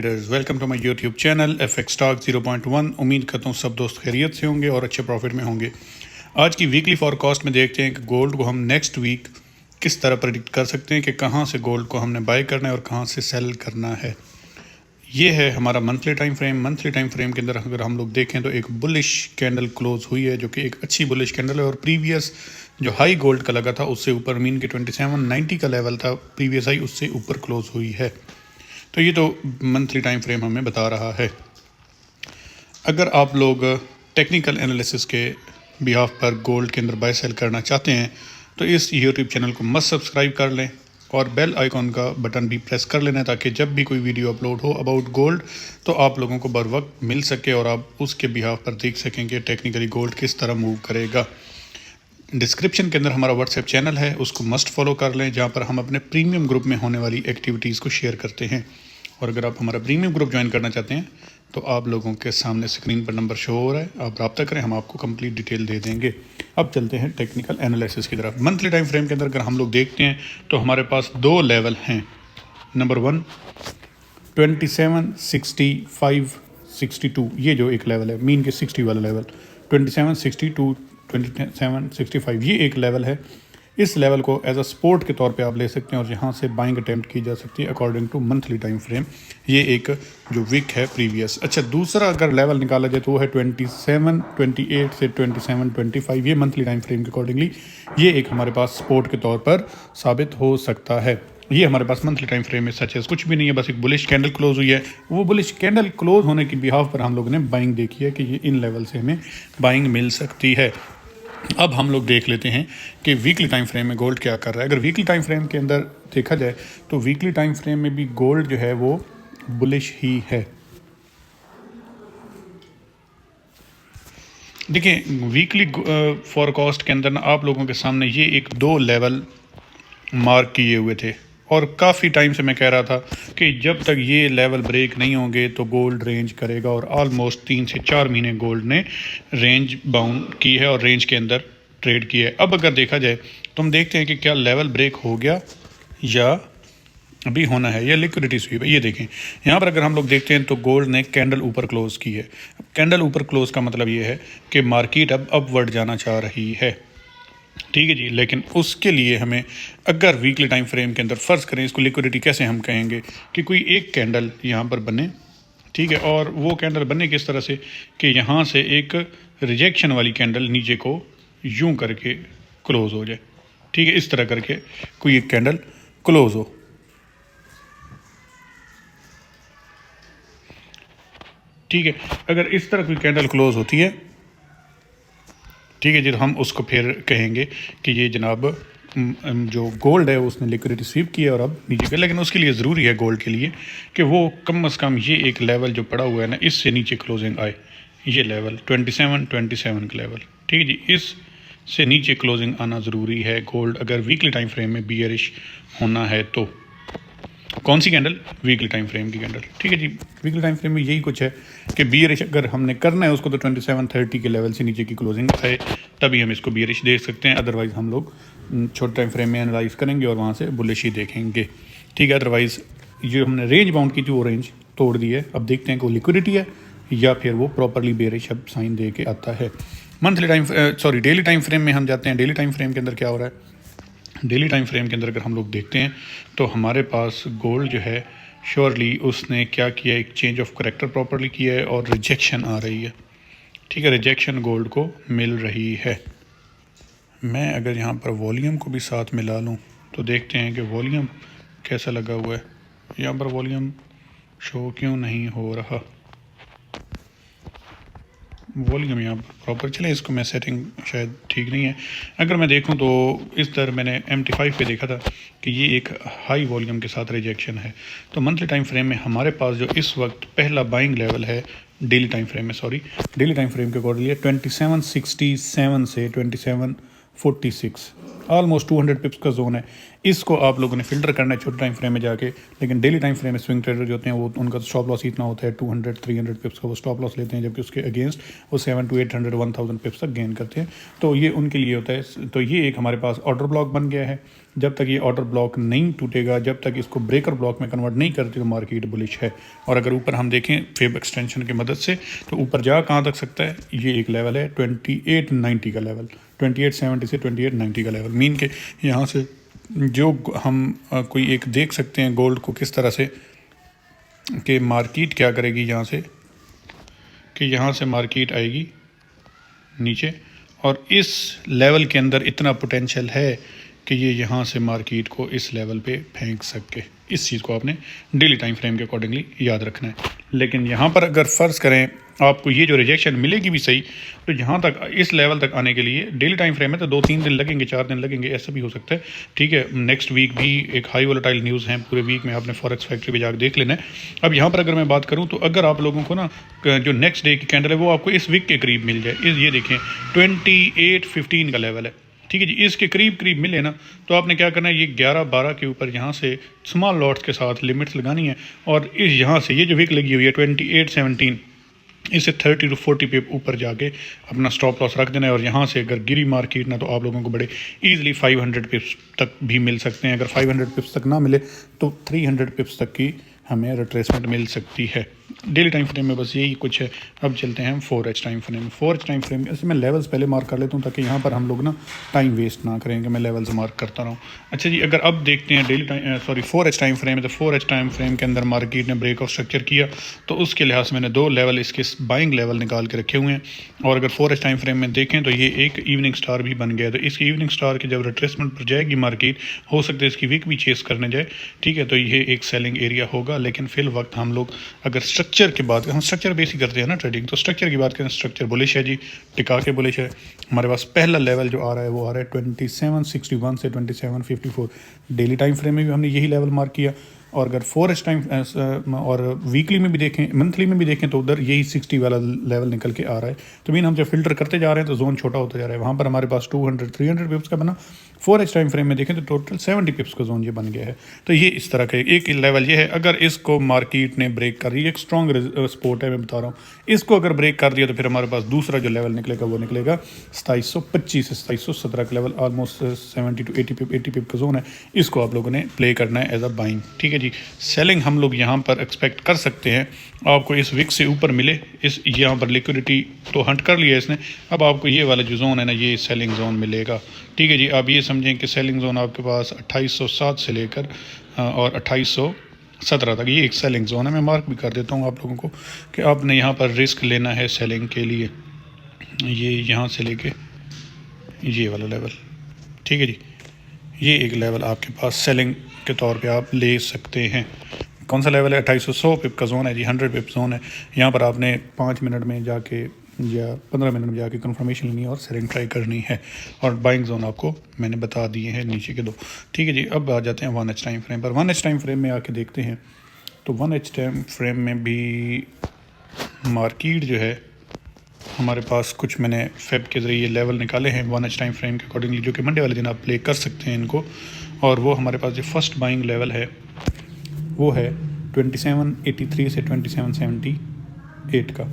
Welcome to my YouTube channel FX Talk 0.1। उम्मीद करता हूँ सब दोस्त खैरियत से होंगे और अच्छे प्रॉफिट में होंगे। आज की वीकली फॉरकास्ट में देखते हैं कि गोल्ड को हम नेक्स्ट वीक किस तरह प्रेडिक्ट कर सकते हैं कि कहाँ से गोल्ड को हमने बाय करना है और कहाँ से सेल करना है। ये है हमारा monthly time frame. Monthly time frame के अंदर अगर हम लोग देखें तो एक बुलिश कैंडल क्लोज हुई है, जो कि एक अच्छी बुलिश कैंडल है और प्रीवियस जो हाई गोल्ड का लगा था उससे ऊपर मीन के 2790 का लेवल था प्रीवियस हाई, उससे ऊपर क्लोज हुई है। तो ये तो मंथली टाइम फ्रेम हमें बता रहा है। अगर आप लोग टेक्निकल एनालिसिस के बिहाफ पर गोल्ड के अंदर बाय सेल करना चाहते हैं तो इस यूट्यूब चैनल को मस्ट सब्सक्राइब कर लें और बेल आइकॉन का बटन भी प्रेस कर लेना, ताकि जब भी कोई वीडियो अपलोड हो अबाउट गोल्ड तो आप लोगों को बर वक्त मिल सके और आप उसके बिहाफ पर देख सकें कि टेक्निकली गोल्ड किस तरह मूव करेगा। डिस्क्रिप्शन के अंदर हमारा व्हाट्सएप चैनल है, उसको मस्ट फॉलो कर लें, जहाँ पर हम अपने प्रीमियम ग्रुप में होने वाली एक्टिविटीज़ को शेयर करते हैं। और अगर आप हमारा प्रीमियम ग्रुप ज्वाइन करना चाहते हैं तो आप लोगों के सामने स्क्रीन पर नंबर शो हो रहा है, आप रब्ता करें, हम आपको कंप्लीट डिटेल दे देंगे। अब चलते हैं टेक्निकल एनालिसिस की तरफ। मंथली टाइम फ्रेम के अंदर अगर हम लोग देखते हैं तो हमारे पास दो लेवल हैं। नंबर 1 2765 62, ये जो एक लेवल है मीन के 60 वाला लेवल, 2762 2765 ये एक लेवल है। इस लेवल को एज अ सपोर्ट के तौर पे आप ले सकते हैं और यहाँ से बाइंग अटेम्प्ट की जा सकती है according to monthly time frame. ये एक जो वीक है प्रीवियस। अच्छा, दूसरा अगर लेवल निकाला जाए तो वो है 2728 से 2725, ये मंथली टाइम फ्रेम के अकॉर्डिंगली ये एक हमारे पास सपोर्ट के तौर पर साबित हो सकता है। ये हमारे पास मंथली टाइम फ्रेम में सच है कुछ भी नहीं है, बस एक बुलिश कैंडल क्लोज हुई है। वो बुलिश कैंडल क्लोज होने की बिहाफ पर हम लोगों ने बाइंग देखी है कि ये इन लेवल से हमें बाइंग मिल सकती है। अब हम लोग देख लेते हैं कि वीकली टाइम फ्रेम में गोल्ड क्या कर रहा है। अगर वीकली टाइम फ्रेम के अंदर देखा जाए तो वीकली टाइम फ्रेम में भी गोल्ड जो है वो बुलिश ही है। देखिए, वीकली फॉरकास्ट के अंदर ना आप लोगों के सामने ये एक दो लेवल मार्क किए हुए थे और काफ़ी टाइम से मैं कह रहा था कि जब तक ये लेवल ब्रेक नहीं होंगे तो गोल्ड रेंज करेगा, और ऑलमोस्ट 3 से 4 महीने गोल्ड ने रेंज बाउंड की है और रेंज के अंदर ट्रेड की है। अब अगर देखा जाए तो हम देखते हैं कि क्या लेवल ब्रेक हो गया या अभी होना है, या लिक्विडिटी स्वीप है। ये देखें यहाँ पर अगर हम लोग देखते हैं तो गोल्ड ने कैंडल ऊपर क्लोज की है। कैंडल ऊपर क्लोज का मतलब ये है कि मार्केट अब अपवर्ड जाना चाह रही है, ठीक है जी। लेकिन उसके लिए हमें अगर वीकली टाइम फ्रेम के अंदर फ़र्ज़ करें, इसको लिक्विडिटी कैसे हम कहेंगे कि कोई एक कैंडल यहाँ पर बने, ठीक है, और वो कैंडल बने किस तरह से कि यहाँ से एक रिजेक्शन वाली कैंडल नीचे को यूं करके क्लोज़ हो जाए, ठीक है, इस तरह करके कोई एक कैंडल क्लोज़ हो, ठीक है। अगर इस तरह कोई कैंडल क्लोज़ होती है, ठीक है जी, तो हम उसको फिर कहेंगे कि ये जनाब जो गोल्ड है उसने लिक्विडिटी स्वीप की है और अब नीचे का। लेकिन उसके लिए ज़रूरी है गोल्ड के लिए कि वो कम अज़ कम ये एक लेवल जो पड़ा हुआ है ना, इससे नीचे क्लोजिंग आए। ये लेवल 2727 का लेवल, ठीक है जी, इस से नीचे क्लोजिंग आना ज़रूरी है गोल्ड अगर वीकली टाइम फ्रेम में बियरिश होना है तो। कौन सी कैंडल? वीकली टाइम फ्रेम की कैंडल, ठीक है जी। वीकली टाइम फ्रेम में यही कुछ है कि बियरिश अगर हमने करना है उसको तो 2730 के लेवल से नीचे की क्लोजिंग आए तभी हम इसको बियरिश देख सकते हैं। अदरवाइज़ हम लोग छोटे टाइम फ्रेम में एनालाइज करेंगे और वहाँ से बुलिश ही देखेंगे, ठीक है। अदरवाइज़ जो हमने रेंज बाउंड की थी वो रेंज तोड़ दी है। अब देखते हैं कि वो लिक्विडिटी है या फिर वो प्रॉपरली बियरिश अब साइन दे के आता है। Monthly time daily time frame में हम जाते हैं। डेली टाइम फ्रेम के अंदर क्या हो रहा है? डेली टाइम फ्रेम के अंदर अगर हम लोग देखते हैं तो हमारे पास गोल्ड जो है श्योरली उसने क्या किया, एक चेंज ऑफ करेक्टर प्रॉपरली किया है और रिजेक्शन आ रही है, ठीक है, रिजेक्शन गोल्ड को मिल रही है। मैं अगर यहाँ पर वॉल्यूम को भी साथ मिला लूँ तो देखते हैं कि वॉल्यूम कैसा लगा हुआ है। यहाँ पर वॉल्यूम शो क्यों नहीं हो रहा? वॉल्यूम यहाँ पर प्रॉपर चले, इसको मैं सेटिंग शायद ठीक नहीं है। अगर मैं देखूँ तो इस तरह मैंने MT5 पे देखा था कि ये एक हाई वॉल्यूम के साथ रिजेक्शन है। तो मंथली टाइम फ्रेम में हमारे पास जो इस वक्त पहला बाइंग लेवल है डेली टाइम फ्रेम में, डेली टाइम फ्रेम के अकॉर्डिंगली 2767 से 2746, ऑलमोस्ट 200 पिप्स का जोन है। इसको आप लोगों ने फिल्टर करना है छोटे टाइम फ्रेम में जाके, लेकिन डेली टाइम फ्रेम में स्विंग ट्रेडर जो होते हैं वो उनका स्टॉप लॉस इतना होता है 200-300 पिप्स का वो स्टॉप लॉस लेते हैं, जबकि उसके अगेंस्ट वो 700-800-1000 पिप्स तक गेन करते हैं। तो ये उनके लिए होता है। तो ये एक हमारे पास ऑर्डर ब्लॉक बन गया है। जब तक ये ऑर्डर ब्लॉक नहीं टूटेगा, जब तक इसको ब्रेकर ब्लॉक में कन्वर्ट नहीं करती, तो मार्केट बुलिश है। और अगर ऊपर हम देखें फेब एक्सटेंशन की मदद से, तो ऊपर जा कहाँ तक सकता है, ये एक लेवल है 2890 का लेवल, 2870 से 2890 का लेवल। मीन के यहाँ से जो हम कोई एक देख सकते हैं गोल्ड को किस तरह से कि मार्केट क्या करेगी यहाँ से, कि यहाँ से मार्केट आएगी नीचे, और इस लेवल के अंदर इतना पोटेंशियल है कि ये यहाँ से मार्केट को इस लेवल पे फेंक सके। इस चीज़ को आपने डेली टाइम फ्रेम के अकॉर्डिंगली याद रखना है। लेकिन यहाँ पर अगर फ़र्ज़ करें आपको ये जो रिजेक्शन मिलेगी भी सही, तो यहाँ तक इस लेवल तक आने के लिए डेली टाइम फ्रेम है तो 2-3 दिन लगेंगे, 4 दिन लगेंगे, ऐसा भी हो सकता है। ठीक है, नेक्स्ट वीक भी एक हाई वोलेटाइल न्यूज़ है, पूरे वीक में आपने फॉरेक्स फैक्ट्री पे जाकर देख लेना है। अब यहाँ पर अगर मैं बात करूँ तो अगर आप लोगों को ना जो नेक्स्ट डे की कैंडल है वो आपको इस वीक के करीब मिल जाए, ये देखें 2815 का लेवल है। ठीक है जी, इसके करीब करीब मिले ना तो आपने क्या करना है, ये 11-12 के ऊपर यहाँ से स्मॉल लॉट्स के साथ लिमिट्स लगानी है, और इस यहाँ से ये जो विक लगी हुई है 2817, इससे 30 to 40 पे ऊपर जाके अपना स्टॉप लॉस रख देना है। और यहाँ से अगर गिरी मार्केट ना तो आप लोगों को बड़े इजीली 500 पिप्स तक भी मिल सकते हैं। अगर 500 पिप्स तक ना मिले तो 300 पिप्स तक की हमें रिट्रेसमेंट मिल सकती है। डेली टाइम फ्रेम में बस यही कुछ है। अब चलते हैं 4H time frame. 4H time frame ऐसे मैं लेवल्स पहले मार्क कर लेता हूँ ताकि यहाँ पर हम लोग ना टाइम वेस्ट ना करें कि मैं लेवल्स मार्क करता रहूँ। अच्छा जी, अगर अब देखते हैं daily time 4H time frame है, तो 4H टाइम फ्रेम के अंदर मार्केट ने ब्रेक ऑफ स्ट्रक्चर किया, तो उसके लिहाज से मैंने 2 लेवल इसके बाइंग लेवल निकाल के रखे हुए हैं। और अगर 4H टाइम फ्रेम में देखें तो ये एक इवनिंग स्टार भी बन गया है। तो इसकी इवनिंग स्टार की जब रिट्रेसमेंट पर जाएगी मार्केट, हो सकता है इसकी वीक भी चेस करने जाए। ठीक है, तो ये एक सेलिंग एरिया होगा। लेकिन फिल वक्त हम लोग अगर स्ट्रक्चर की बात, हम स्ट्रक्चर बेसिक करते हैं ना ट्रेडिंग, तो स्ट्रक्चर की बात करें, स्ट्रक्चर बुलिश है जी, टिका के बुलिश है। हमारे पास पहला लेवल जो आ रहा है वो आ रहा है 2761 से 2754। डेली टाइम फ्रेम में भी हमने यही लेवल मार्क किया। और अगर 4H टाइम और वीकली में भी देखें, मंथली में भी देखें, तो उधर यही 60 वाला लेवल निकल के आ रहा है। तो मीन हम जब फिल्टर करते जा रहे हैं तो जोन छोटा होता जा रहा है। वहाँ पर हमारे पास 200-300 पिप्स का बना। 4H टाइम फ्रेम में देखें तो टोटल 70 पिप्स का जोन ये बन गया है। तो ये इस तरह का एक लेवल ये है। अगर इसको मार्केट ने ब्रेक कर दी, एक स्ट्रॉन्ग सपोर्ट है, मैं बता रहा हूँ, इसको अगर ब्रेक कर दिया तो फिर हमारे पास दूसरा जो लेवल निकलेगा वो निकलेगा 2725 से 2717 का लेवल, ऑलमोस्ट 70 to 80 पिप का जोन है। इसको आप लोगों ने प्ले करना है एज अ बाइंग। ठीक है जी, सेलिंग हम लोग यहाँ पर एक्सपेक्ट कर सकते हैं आपको इस विक से ऊपर मिले। इस यहाँ पर लिक्विडिटी तो हंट कर लिया इसने, अब आपको ये वाला जो जोन है ना, ये सेलिंग जोन मिलेगा। ठीक है जी, आप ये समझें कि सेलिंग जोन आपके पास 2807 से लेकर और 2817 तक ये एक सेलिंग जोन है। मैं मार्क भी कर देता हूँ आप लोगों को कि आपने यहाँ पर रिस्क लेना है सेलिंग के लिए, ये यहाँ से लेके ये वाला लेवल। ठीक है जी, ये एक लेवल आपके पास सेलिंग के तौर पे आप ले सकते हैं। कौन सा लेवल है? 2800 पिप का जोन है जी, 100 पिप जोन है। यहाँ पर आपने 5 मिनट में जाके या 15 मिनट में जाके कंफर्मेशन लेनी है और सेलिंग ट्राई करनी है। और बाइंग जोन आपको मैंने बता दिए हैं नीचे के 2। ठीक है जी, अब आ जाते हैं 1H टाइम फ्रेम पर। 1H टाइम फ्रेम में आके देखते हैं तो 1H टाइम फ्रेम में भी मार्केट जो है हमारे पास कुछ मैंने फेब के ज़रिए लेवल निकाले हैं 1H टाइम फ्रेम के अकॉर्डिंगली, जो कि मंडे वाले दिन आप प्ले कर सकते हैं इनको। और वो हमारे पास जो फर्स्ट बाइंग लेवल है वो है 2783 से 2778 का।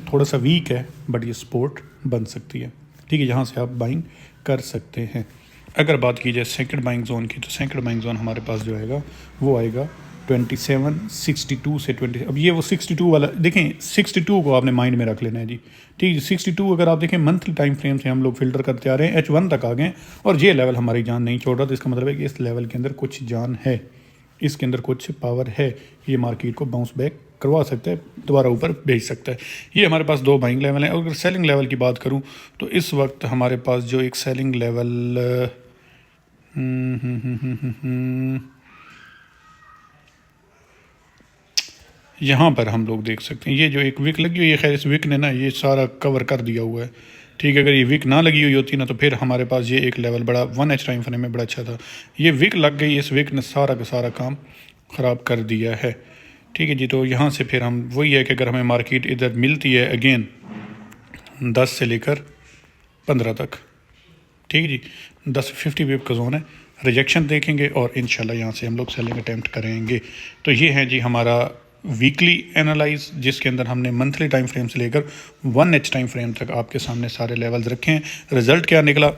थोड़ा सा वीक है बट ये सपोर्ट बन सकती है। ठीक है, यहाँ से आप बाइंग कर सकते हैं। अगर बात की जाए सेकंड बाइंग जोन की, तो सेकंड बाइंग जोन हमारे पास जो आएगा वो आएगा 2762 से 20। अब ये वो 62 वाला देखें, 62 को आपने माइंड में रख लेना है जी। ठीक है, 62 अगर आप देखें मंथली टाइम फ्रेम से हम लोग फिल्टर करते आ रहे हैं, H1 तक आ गए और ये लेवल हमारी जान नहीं छोड़ रहा। तो इसका मतलब है कि इस लेवल के अंदर कुछ जान है, इसके अंदर कुछ पावर है, ये मार्केट को बाउंस बैक करवा सकता है, दोबारा ऊपर भेज सकता है। ये हमारे पास 2 बाइंग लेवल हैं। और अगर सेलिंग लेवल की बात करूं तो इस वक्त हमारे पास जो एक सेलिंग लेवल यहाँ पर हम लोग देख सकते हैं, ये जो एक विक लगी हुई है, खैर इस विक ने ना ये सारा कवर कर दिया हुआ है। ठीक है, अगर ये विक ना लगी हुई होती ना तो फिर हमारे पास ये एक लेवल बड़ा 1H टाइम फ्रेम में बड़ा अच्छा था। ये विक लग गई, इस विक ने सारा का सारा काम ख़राब कर दिया है। ठीक है जी, तो यहाँ से फिर हम वही है कि अगर हमें मार्केट इधर मिलती है अगेन 10 से लेकर 15 तक, ठीक है जी, 10 50 पिप का जोन है, रिजेक्शन देखेंगे और इंशाल्लाह यहाँ से हम लोग सेलिंग अटैम्प्ट करेंगे। तो ये है जी हमारा वीकली एनालाइज, जिसके अंदर हमने मंथली टाइम फ्रेम से लेकर 1H टाइम फ्रेम तक आपके सामने सारे लेवल्स रखे हैं। रिजल्ट क्या निकला,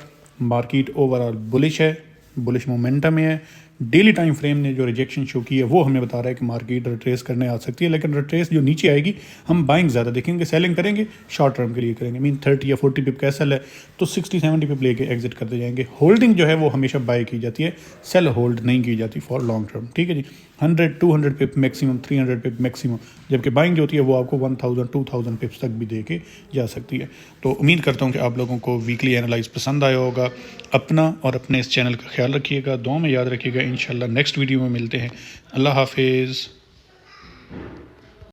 मार्केट ओवरऑल बुलिश है, बुलिश मोमेंटम में है। डेली टाइम फ्रेम ने जो रिजेक्शन शो की है वो हमें बता रहा है कि मार्केट रिट्रेस करने आ सकती है, लेकिन रिट्रेस जो नीचे आएगी हम बाइंग ज़्यादा देखेंगे, सेलिंग करेंगे शॉर्ट टर्म के लिए करेंगे। मीन 30 या 40 पिप का सेल है तो 60-70 पिप लेके एग्जिट करते जाएंगे। होल्डिंग जो है वो हमेशा बाय की जाती है, सेल होल्ड नहीं की जाती फॉर लॉन्ग टर्म। ठीक है जी, 100-200 पिप मैक्सिमम, 300 पिप मैक्सिमम, जबकि बाइंग जो होती है वो आपको 1000-2000 पिप्स तक भी दे के जा सकती है। तो उम्मीद करता हूँ कि आप लोगों को वीकली एनालाइज पसंद आया होगा। अपना और अपने इस चैनल का ख्याल रखिएगा, दुआ में याद रखिएगा। इंशाल्लाह नेक्स्ट वीडियो में मिलते हैं। अल्लाह हाफिज़।